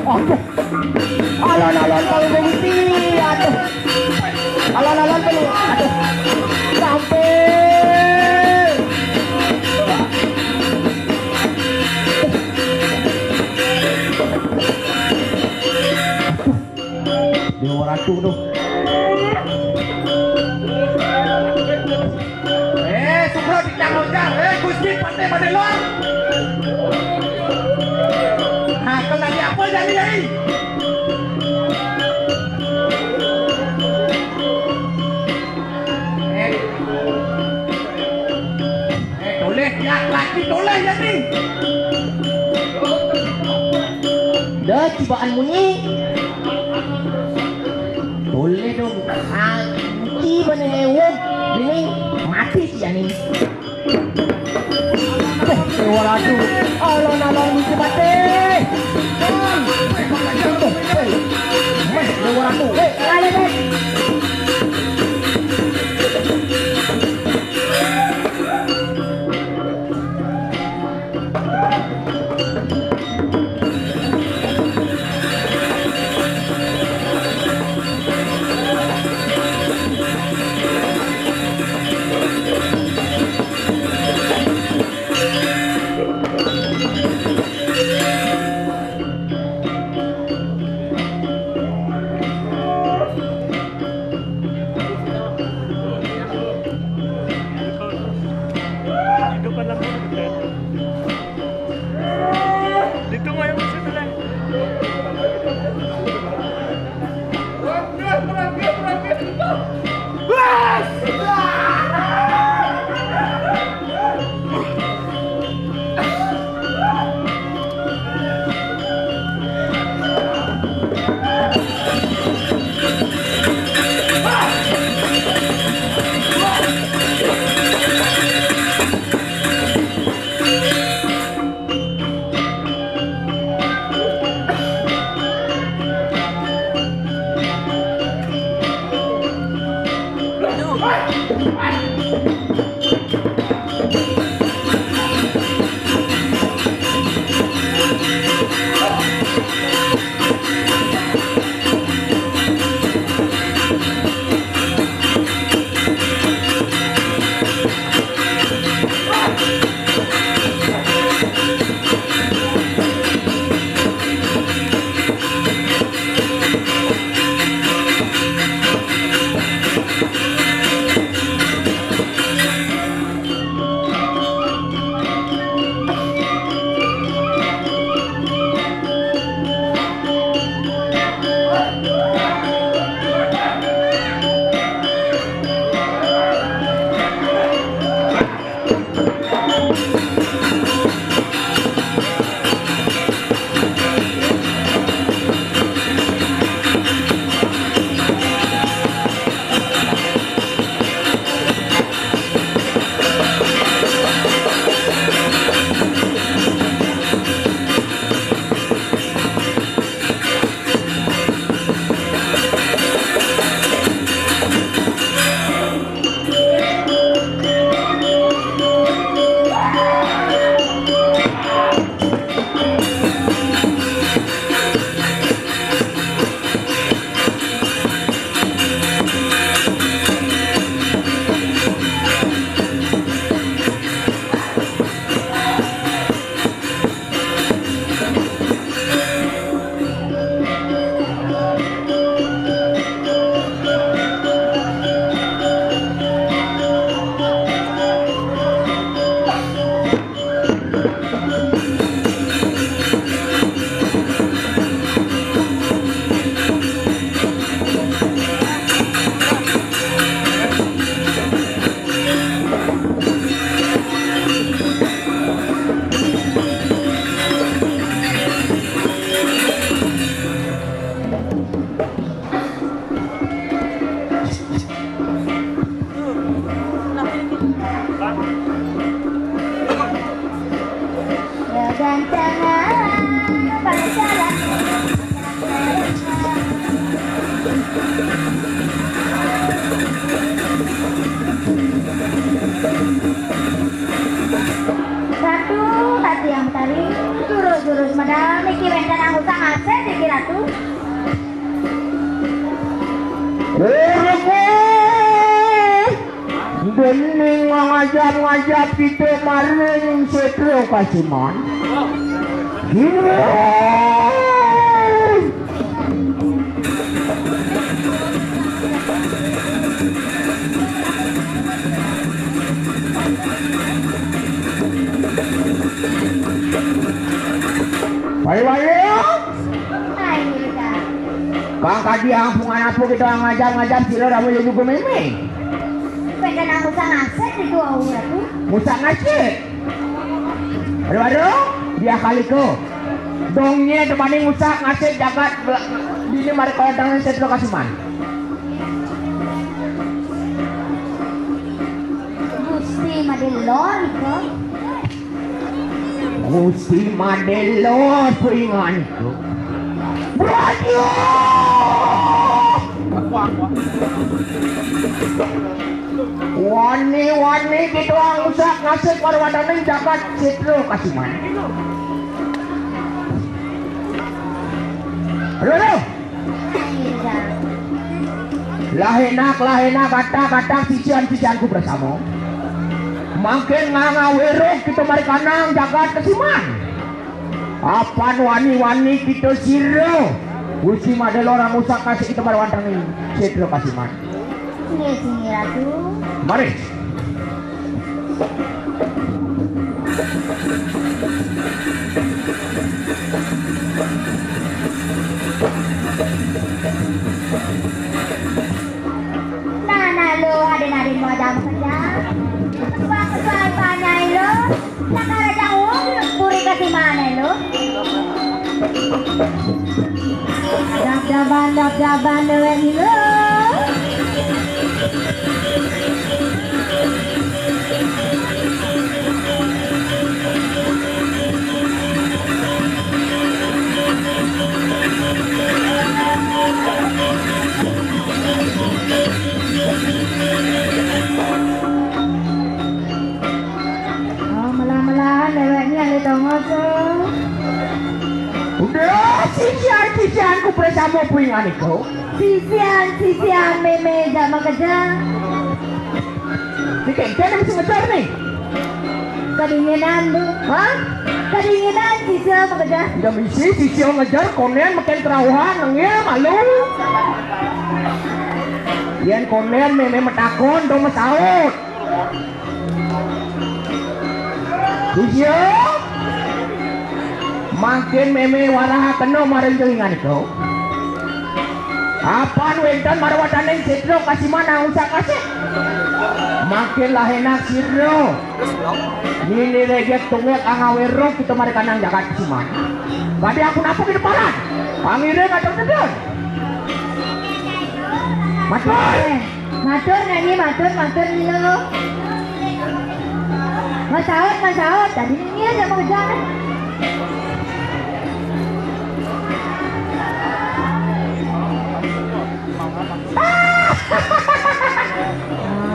Aduh. Alon-alon kalau begini, aduh. Alon-alon dulu, aduh. Sampai. Dewa Ratu tuh. Sumro dicang-cang, Gusti pandai pada luar. Nah, kena di apa jadi? Toleh ya, laki toleh jadi. Dah cibaanmu ni. Boleh dong. Ciba ni ewok. Ini mati sih ni. Dewa Ratu. Alon-alon di mati. Dewa Ratu. Alon. Dito ngayon sa talang. Satu hati yang tarik turun. Kurus madam iki wendan ang utang aset dikira tuh. Bening ngajap-ngajap kita maring setro kasiman. Gila. Baik-baik. Ay, Mirza. Kang kadi ampungan apa kita ngajap-ngajap sila dah boleh juga memeng. Wendan ang utang aset di dua uya tuh. Musak ngasih. Aduh, dia kali ko. Dongnya dibanding musak ngasih jagat ini mari kau datang setro kasiman. Gusti madelor ito. Gusti Madelor peringan ko. Radio! Wani gitu ang usak ngasih para wadaning jagat setro kasiman. Aduh. Ay, Mirza. Lahenak kata sisian-sisianku bersama. Makin ngawero kita mari kanang jagat kasiman. Apan wani kita siro. Gusti Madelor ang usak kasih kita mari wadaning setro kasiman. Singi ratu. Mari. Nana lo adin mo adam kerja. Ketua panai lo. Nakaraja uang puri kasih mana lo. Dap-daban lo ini lo. Oh, malah-malahan lewatnya ada tongoso. Udah sisian-sisianku bersama peringan itu. Sisian meme sama kerja. Ini kayaknya mesti ngejar nih. Kedinginan tuh. Hah? Kedinginan sisia sama kerja. Udah misi sisio ngejar konen makin terauhan nengil malu. Yan konen meme metakon dong mesaut. Sisio makin meme waraha keno maring jaringan itu. Apaan wentan marwadaning setro kasiman usah kasih. Makin lah enak siro. Ini reget tunggak angawero kita mari kanang jagat kasiman. Gadi aku napa di depanan. Pangire kadang-kadang. Matur. Matur nyanyi matur nih lo. Masaut. Tadi ini aja mau kerja.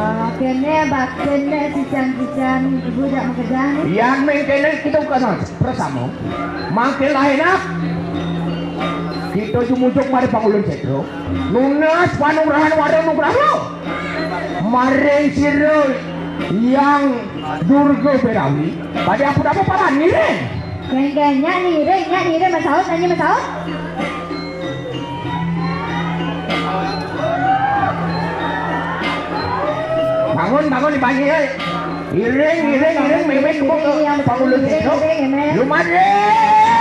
Akhirnya baksennya sisan ibu tidak mau kerja. Yang mengkene kita bukan bersama. Makin lah enak. Kita jumujuk mari pangulun setro. Nunas panungrahan warung nugraho. Maring siro yang durga berawi. Tadi aku dapat para nireng. Kayaknya nireng masaut nyanyi masaut. Bangun dibanyi ya. Ireng memek kebuk pangulun setro. Lumayan.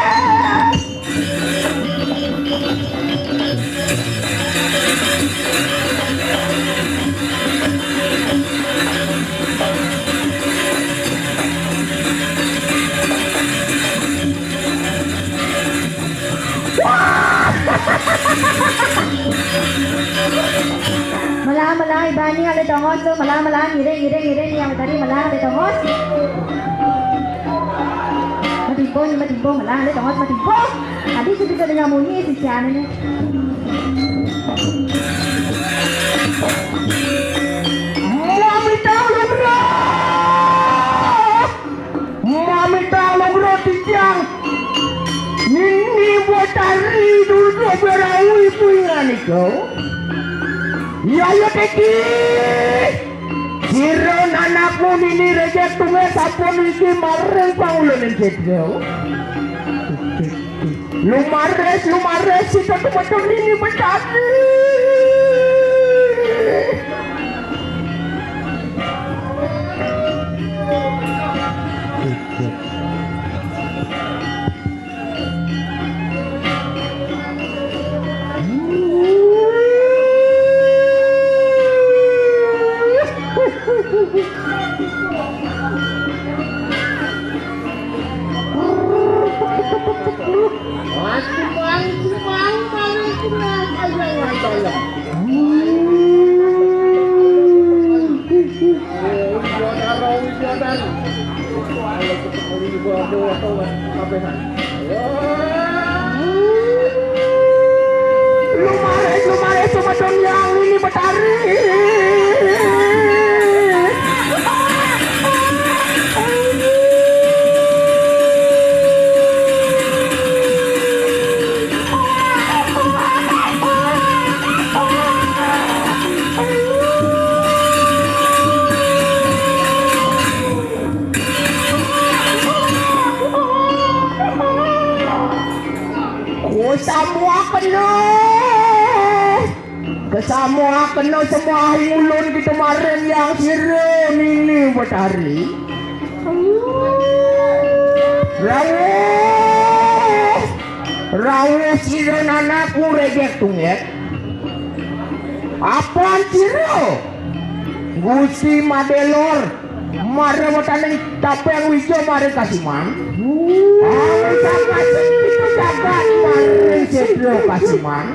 Malah ibani ada tongos tuh malah ngiring yang tadi malah ada tongos. Matimpo malah ada tongos matimpo. Tadi sudah bisa dengar bunyi si Cian ini. Mami tahu bro tiang. niko. Ya teki. Siro anakmu ini rejek tunge sampun iki mareng pangulun cedro. Lumares si betul ini betadi. Lumares betul yang ini betari. Kesamua kena semua ulun kita kemarin yang sirem ini betari. Rawu sirem anakku rejek tunggu. Apaan sirem? Gusti Madelor mare wataning tapeng wijo mare kasiman. Jagat itu jagat mare sirem kasiman.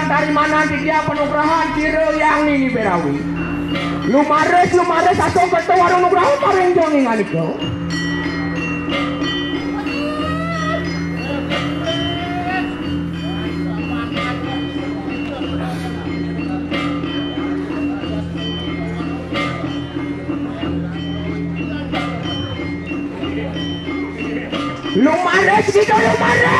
Dari mana titia penugrahan ciro yang ini berawi. Lumares atau ketua warung nugrahan paling jongi ngaliko. Lumares gitu lumares.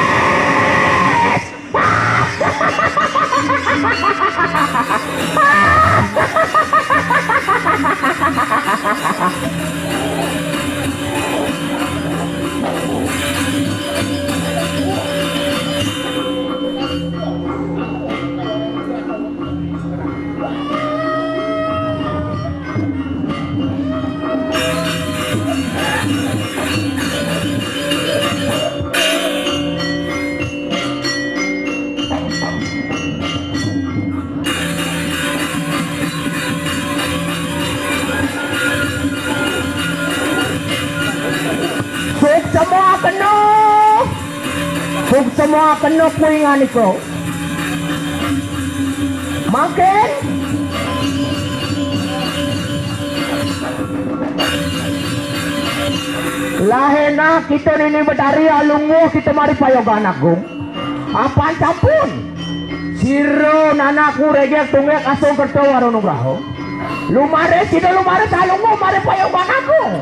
Semua kena puingan itu. Makin lahena kita ini betari alungu kita mari payogan agung. Apaan campun? Siro nanaku rejek tunggek asong kerto warung nugraho. Lumares kita lumares alungu mari payogan agung.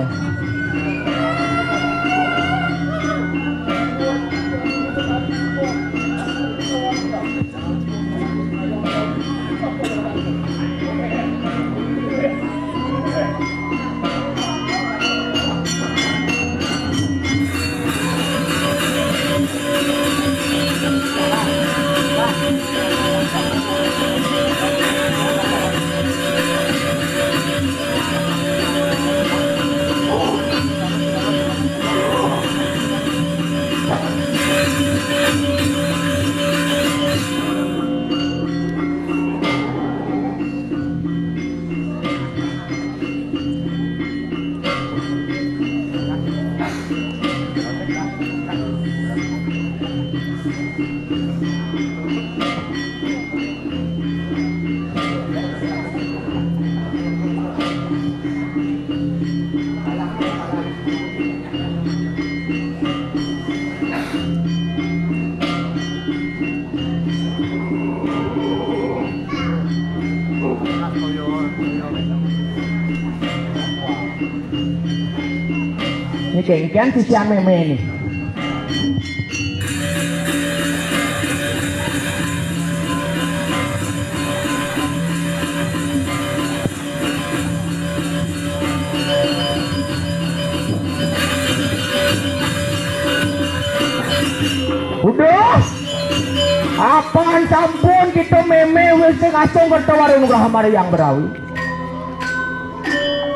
Ini kengkian si Sian Meme nih. Udah, apaan sampun kita meme wis ngasong kertawari nugrah mari yang berawi.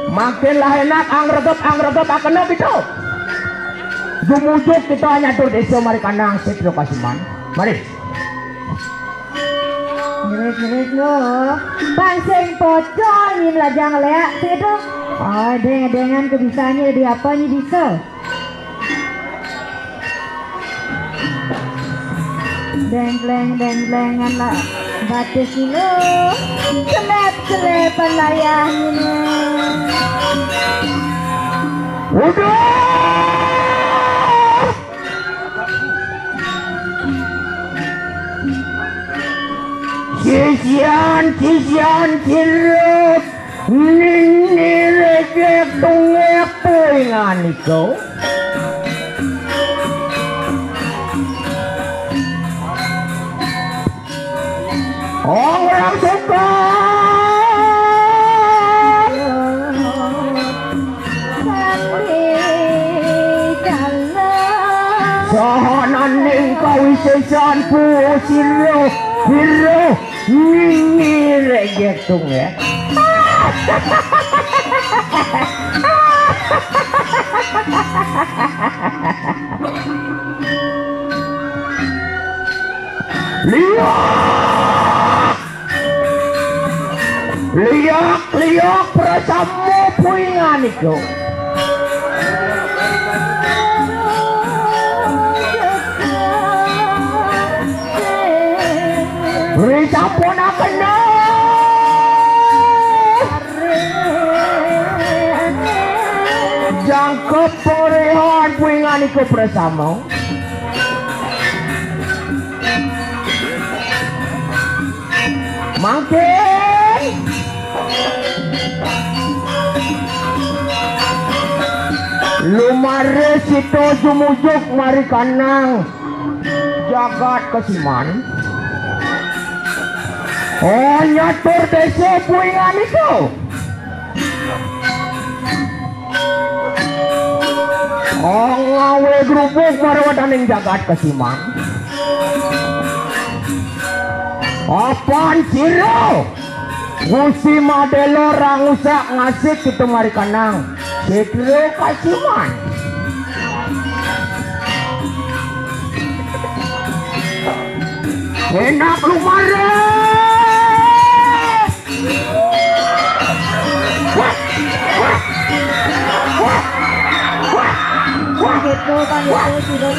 Makinlah enak angregep akenna gitu. Dumujuk kita hanya tur desa mari kanang setro kasiman. Mari. Ngerit lo. Pangsing pocong ini lajang leak itu. Oh, dengan kebisaannya di apa nih bisa? Deng-deng-deng-dengan lah batis ini selep-selepan layah ini. Udah. Sisian cirut nini rejek tungek puingan itu. Orang suka sahanan ning kawisesan pusiro hiro nini rejek tungek. Liak prasamu puingan itu. Beri sampun akena. Jangkep porehan puingan itu prasamu. Makin lumares itu jumujuk mari kanang jagat kesiman. Oh nyatur desa puingan itu. Oh ngawe grubuk marwadaning jagat kesiman. Apaan siro? Gusti Madelo rangusak ngasih kita mari kanang setro kasiman. Enak lumares. Gitu kan itu sudah.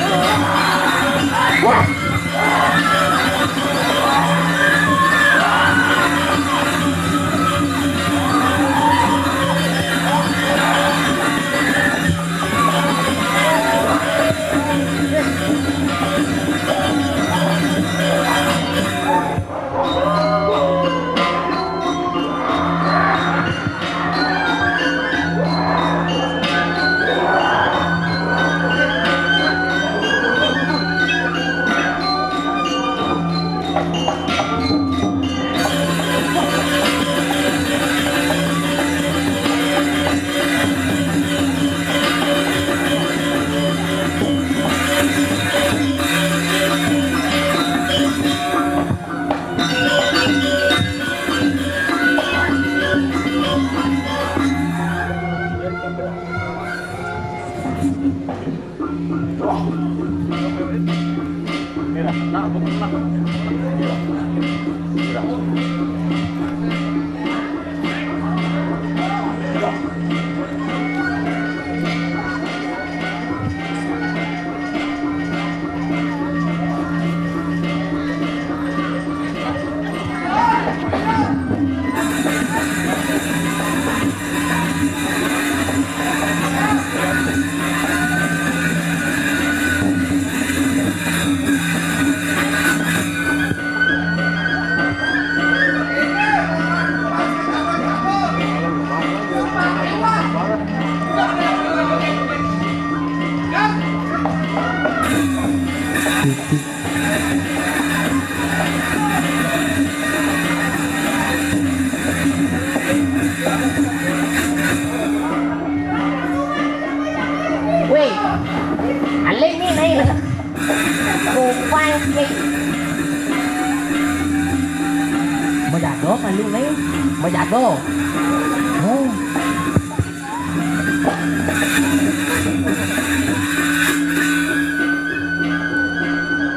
pancing. Majago palu nih. Majago. Oh.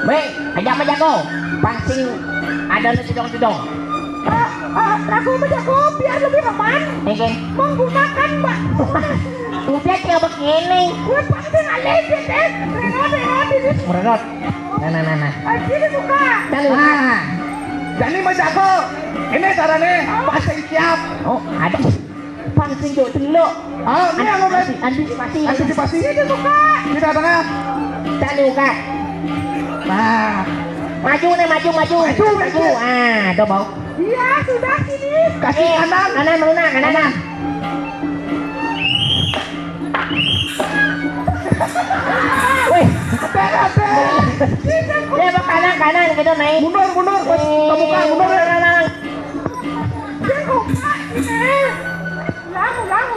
Mei, ajak majago. Pancing ada di cedong-cedong. Lagu menjago biar lebih aman. Oke. Menggunakan mbak. Udah kayak begini. Gue pasti ngalir deh. Renot ini. Merenot. Nah. Sini buka. Nah. Jadi menjago. Ini caranya pasang siap. Oh, ada. Pancing dulu dulu. Oh, ini yang ngomong. Antisipasi. Antisipasi. Sini buka. Kita tengah. Tadi buka. Nah, Maju. Maju. Ah, do bau. Iya sudah sini. kasih kanan. Kanan meluna, kanan. Wih, dia mau kanan gitu naik. Mundur. Kamu kan mundur. Dia buka ini. Ulang.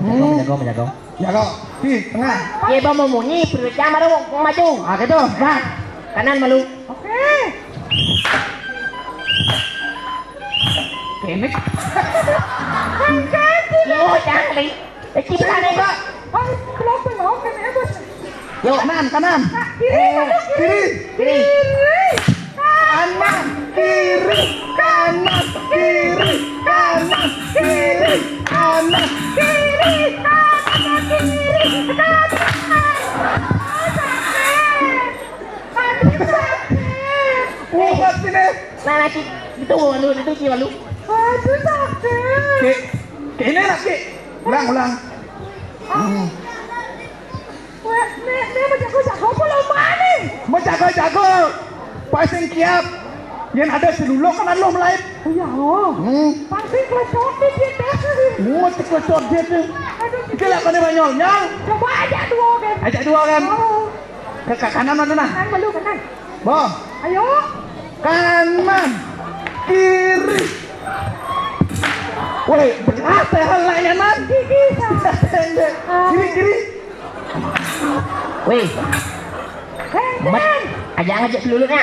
Menjago. Ya kok. Di tengah. Dia mau munyi, berjam baru mau maju. Ah, gitu. Nah, kanan malu. Oke. Ini. Yo, jangan li. Cipta nih kok. Belum kan ya bos. Yo, Kanan. Kiri. Kiri. Kanan. Kiri. Buat sini. Nah, itu malu. Aduh sakit. Ki. Ini lagi. Ulang. Wah, ini menjago pulau mana? Menjago. Pasang siap. Yang ada seluluk kan lo melayu. Oh ya, pasti kocok nih dia deh. Muat kocok dia tuh. Aduh, Kita lakukan ini nyol. coba aja dua kan. Ajak dua kan. Oh, Ke kanan mana nah? kanan malu kanan. Boh. Ayo. Kanan. Kiri. Woi, berat ya lainnya nanti. Kiri. Wih, Kanan. ngajak seluluknya.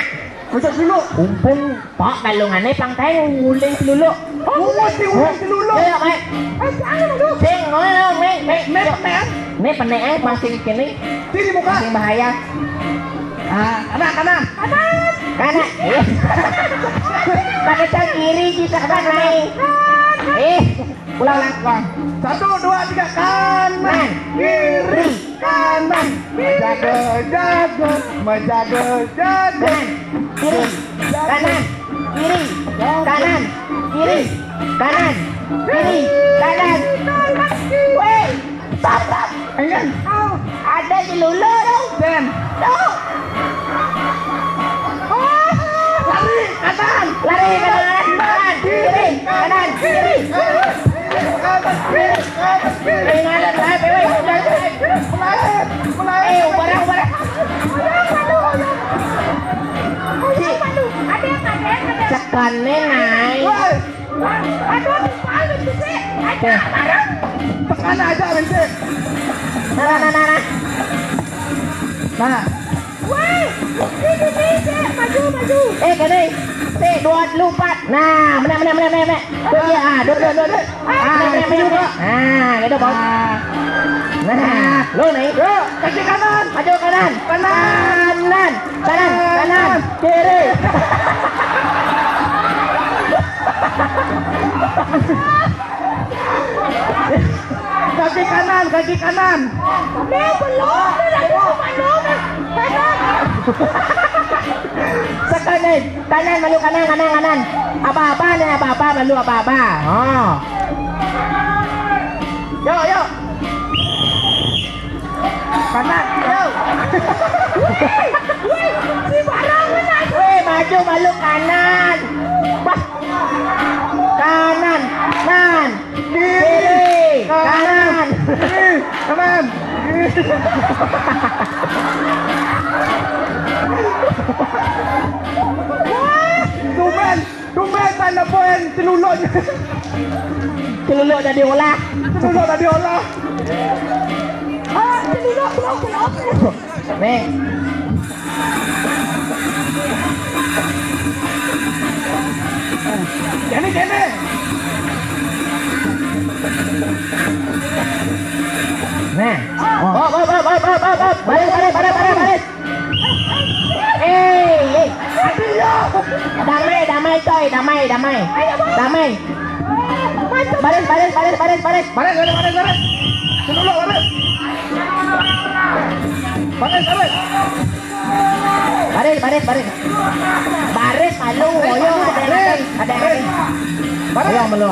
Kocok dulu. Umpung pak galungannya pangkai nguling seluluk. Muat seluluk. Ayo, baik. Jangan malu. Sing, ngomong, Nek. Ini peneng pancing kini, Sini muka. pancing bahaya. Kanan. Kanan. Pakai cang kiri kita naik. Ulang. 1, 2, 3. Kanan. Kiri. Kanan. Menjago. Kanan, kiri, kanan, kiri, kanan. Weh, stop. Enggak. Ada di lulu dong. Den. Dong. Lari kanan, kiri, kanan, kiri. Ngalan lah, weh. Ubarang. Ada. Sekane naik. Aduh, paling sih. Ada barang. Tekan aja Bente. Nah. Nah. Woi, ini maju. Gini. Dua, lupat. Nah, menang. Dua. Juga. Nah, gitu, Bos. Nah, lu nih. Yuk, kaki kanan. Maju kanan. Kanan. Kiri. Kaki kanan. Belum, lagi kemana? Kanan. Sekanan. Kanan, malu kanan. Apa-apa nih, malu apa-apa. Oh. Yuk. Kanan. Yuk. Si barang mana? Weh, maju malu kanan. Wah. Kanan. Kiri. Kanan. Kanan. Tumben tanda poin celuluk Celuluk dah diolah. tadi olah. Celuluk belum. Nih. Kene kene. Nah. Balik. Damai coy, damai. Baris. Baris. Dulu baris. Baris malu, oyong ada. Oyong malu.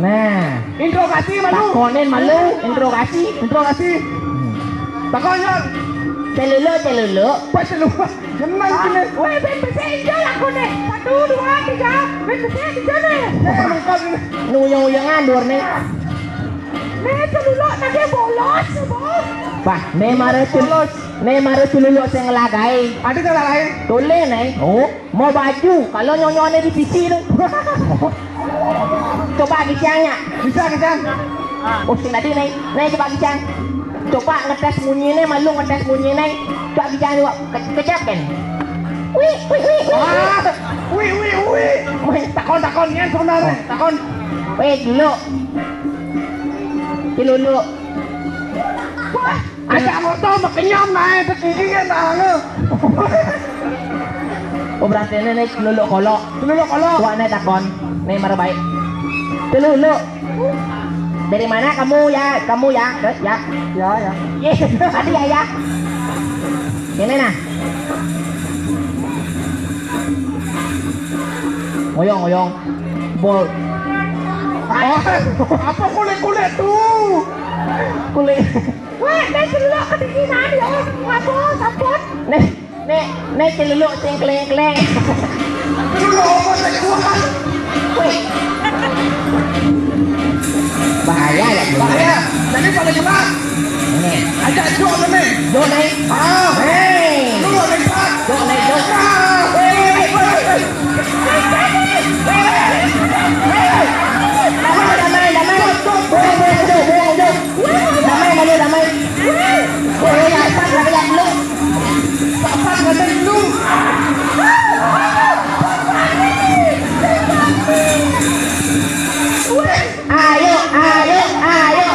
Nah, Interogasi malu. takonin malu, interogasi. Takonnya. Celulu. Pas lu. Senang kene. Woi, ben hijau aku nih. 1, 2, 3. Ben hijau nih. Mengkap ini. Nuyong-uyongan dur nih. Nih celuluk nanti bolos, Bos. Bah, Neymar celulu sing ngelagai. Ada cara lain. Tole nih. Oh, mau baju. Kalau nyonyone di PC tu. Coba gicangnya. Bisa kita. Oh, sing tadi nih. Nih coba gicang. Coba ngetes bunyi nih, malu ngetes bunyi nih. Coba gicang juga. Kejap kan. Wih. Wih. Takon yen sebenarnya. Takon. Wih, dulu. Celulu. Ada motor makenyam naik tekiki kan tangan. Oh, berarti ini nih celulu kolok. Dulu kalau. Tua nih takon. Neymar baik. Celulu. Dari mana kamu ya? Terus ya. Ya. Tadi ya. Ini nah. Ngoyong. Bol. Apa kulit tuh? Kulit. Woi, ben celuluk kedinginan ya. Ngapa sampun? Nih celulu sing kleng-kleng. Dulu apa saya kuat. Wih. Bahaya ya. Bahaya. Jadi pada jelas. Ini. Ajak jual nih. Do naik. Hei. Dulu ada jelas. Do naik. Damai. Boleh ya, pas lagi lu. Apa kata dulu? Ayo, lawan. Ayo.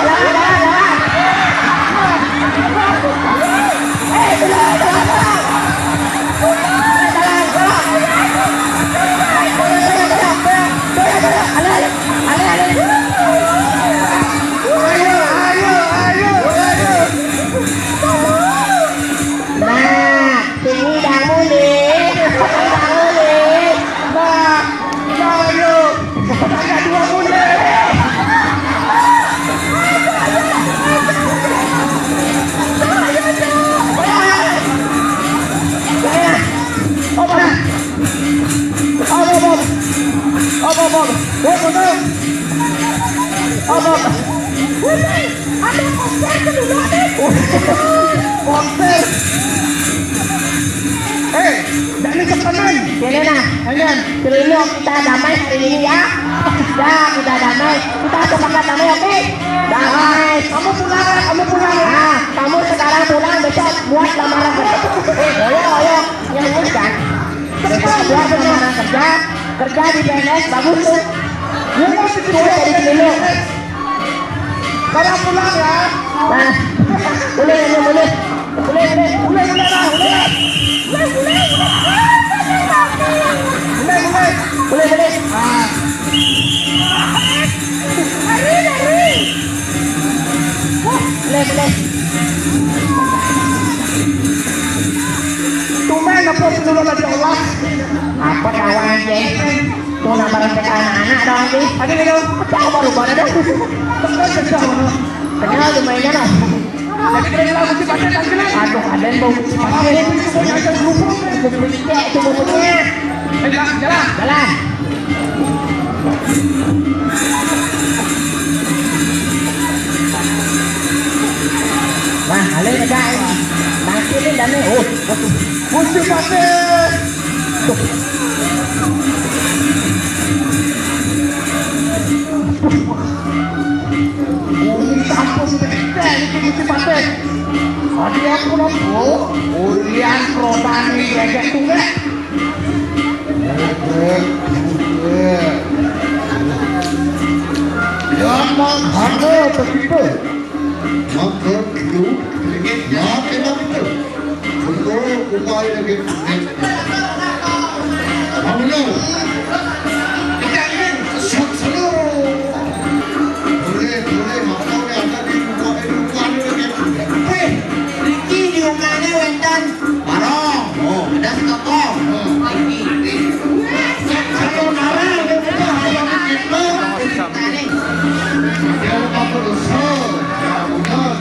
Nah, sini dah mulai. Ayo. Ada 2 bulan. Ada konser celuluk nih. Konser. Jangan ketenan. Sini nah, celulu kita damai hari ini ya. Kita damai. Kita sepakat damai, oke? Damai. Kamu pulang. Nah, kamu sekarang pulang, besok buat lamaran kerja. Oyong, yang kan? Besok buat lamaran kerja di PNS, bagus tuh. Tuh jadi celulu. Sekarang pulang ya. Nah, boleh. Boleh. Boleh. Tumben apa dulu lagi Allah. Apa kawan aja? Tuh nambah respect anak-anak dong sih. Ada ni dong. Siapa baru dah? Tekan sejauh. Kenal lumayan dah. Jadi kira mesti pakai tangkilan. Aduh, ada bau pakai. Semuanya ada grup. Cek coba punya. Jalan. Nah, alih aja. Tangkilin dan ni. Oh, Mesti pakai. Ini campur sudah. Ini mesti pakai. agak tunggu. Gampang harga begitu. Maka itu, ya memang itu. Untuk upaya lagi. Kamu kita ingin sesuatu. Boleh, makanya ada di bukan lagi. Weh, Ricky di rumahnya Wendan. Marong. Oh, ada sekotong. Ricky. Kalau marah, dia punya harga begitu. Tadi. Dia apa besar? Ya benar.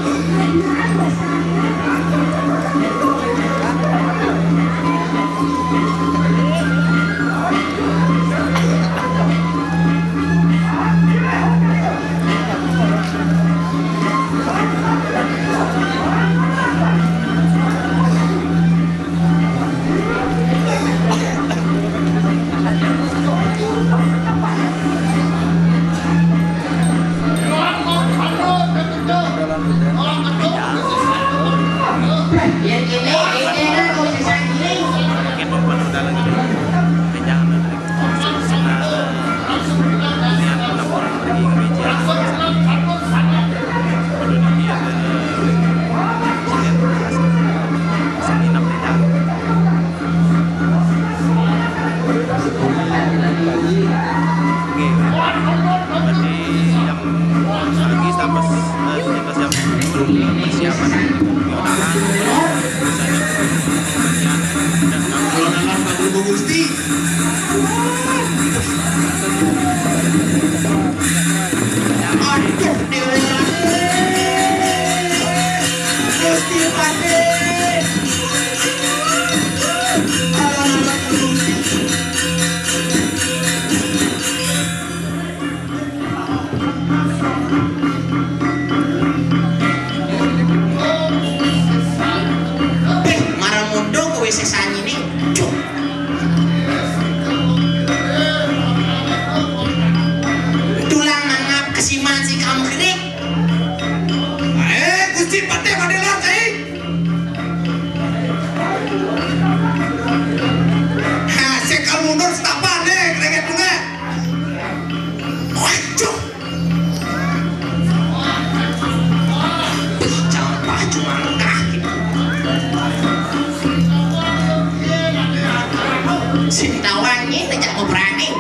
Yang ini kan posisi yang ini. Kalau dalam Pak Gusti. Aduh, Dewa. Gusti Pati. Marah mundo kowe sesani nih. Cuk. Tulang mangap kesiman si kamu kiri. Gusti Pati padelan saya. Ha, sekal mundur setapan deh, keringet bunga. Waduh. Jangan baju mangkah. Sintawannya tidak mau berani.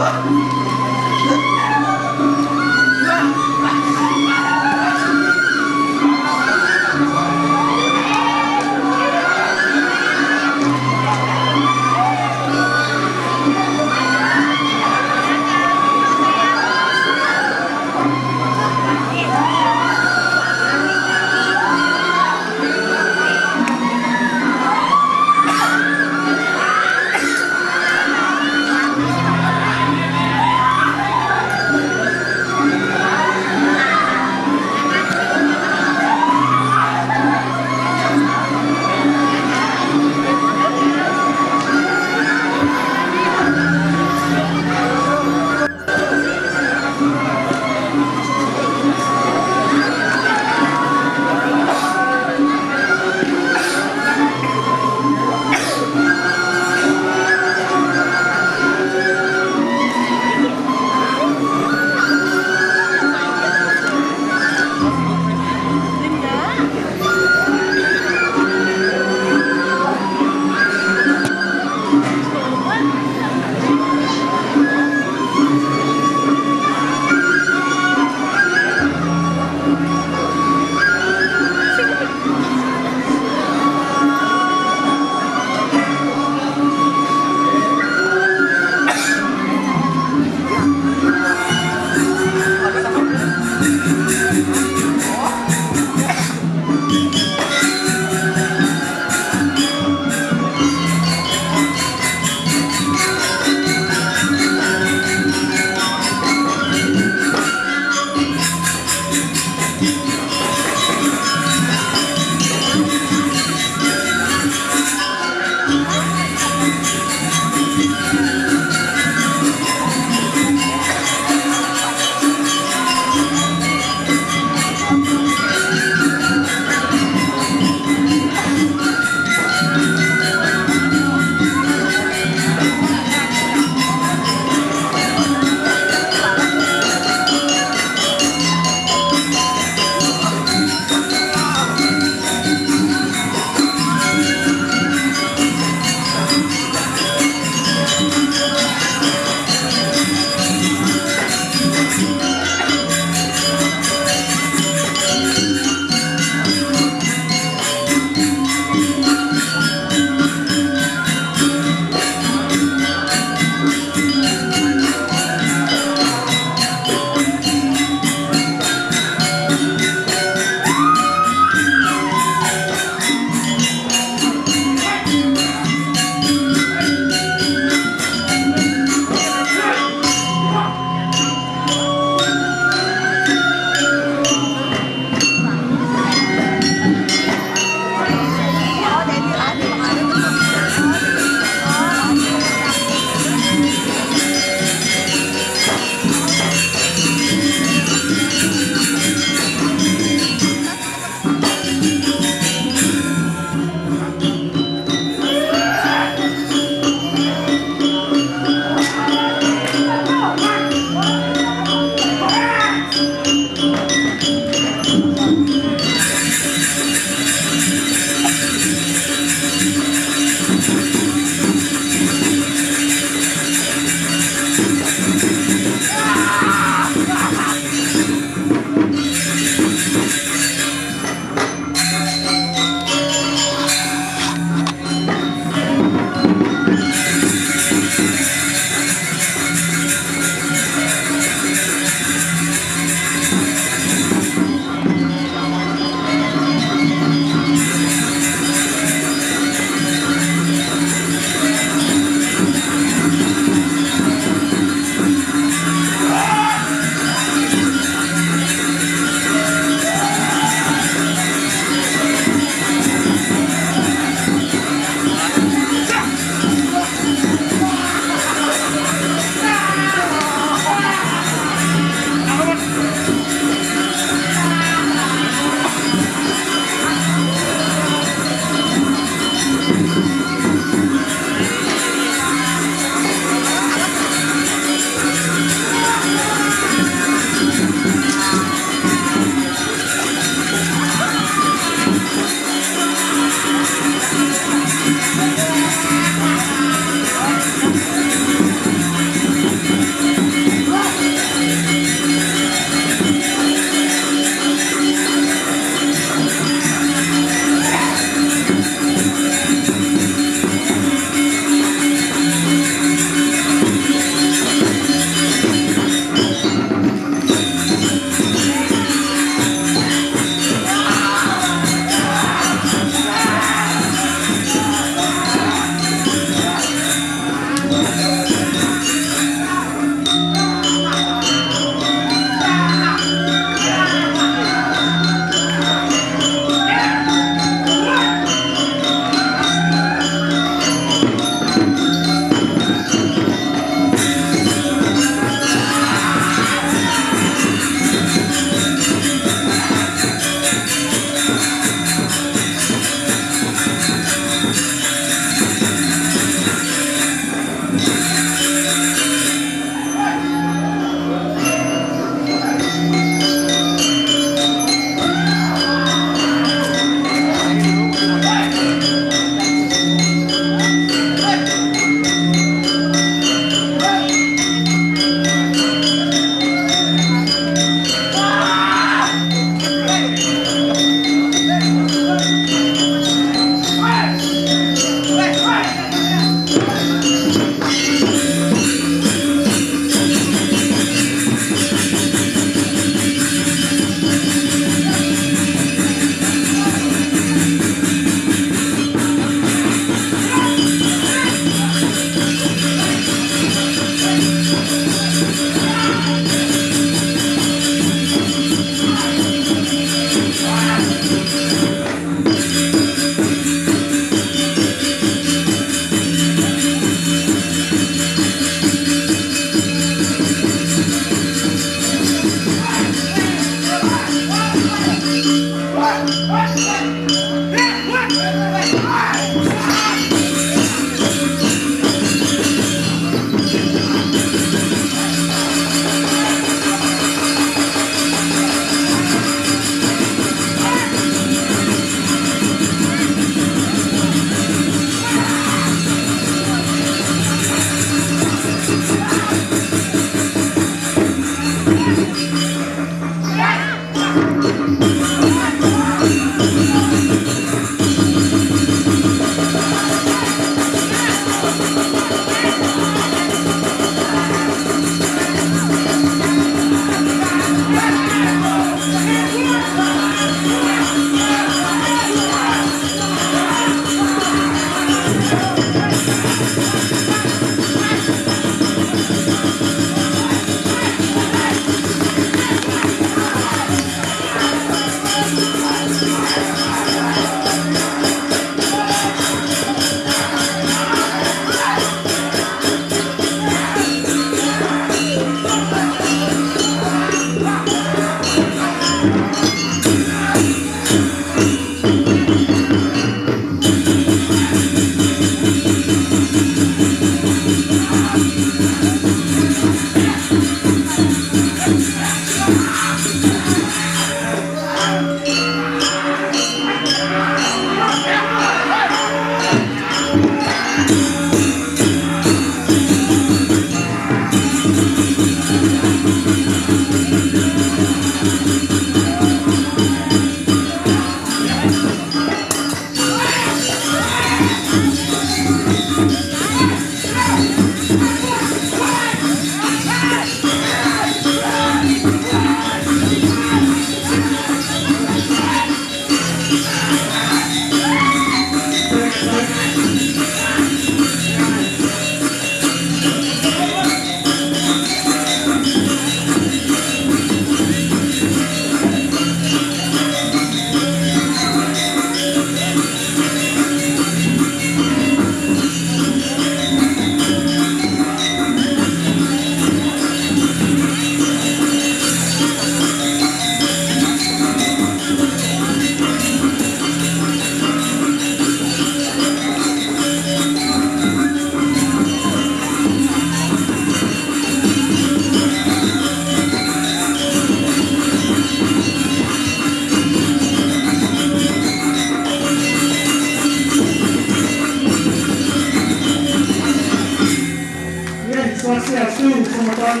Swastiastu, Sumatera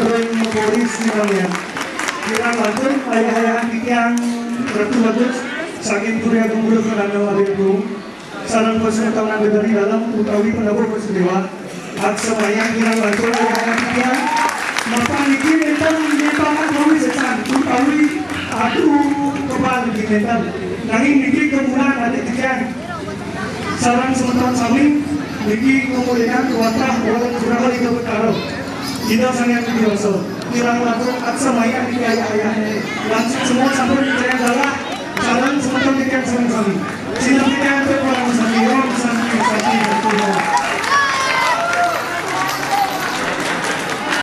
Ring Polis Nilaian. Kirang lanjut, ayah-ayahan tiang Ratu Bagus, saking Surya Gembul Kerana Wadidung, sarang persengetahuan dari dalam utawi penabur persedewa, hak semayang kirang lanjut, ayah-ayahan tiang, maka niki mental menyepakan kami sesan, utawi aduh kepala di mental, nanging niki kemulan ada tiang, sarang sementara saling, niki kemudian kuatah walau curah lagi bertaruh. Kita sangat biasa. Kirang lakukan aksa maya di ayah-ayahnya. Langsung semua sampai di jalan dalah. Salam sementara ikan sami-sami. Silang ikan berkuala sami. Om sami sami.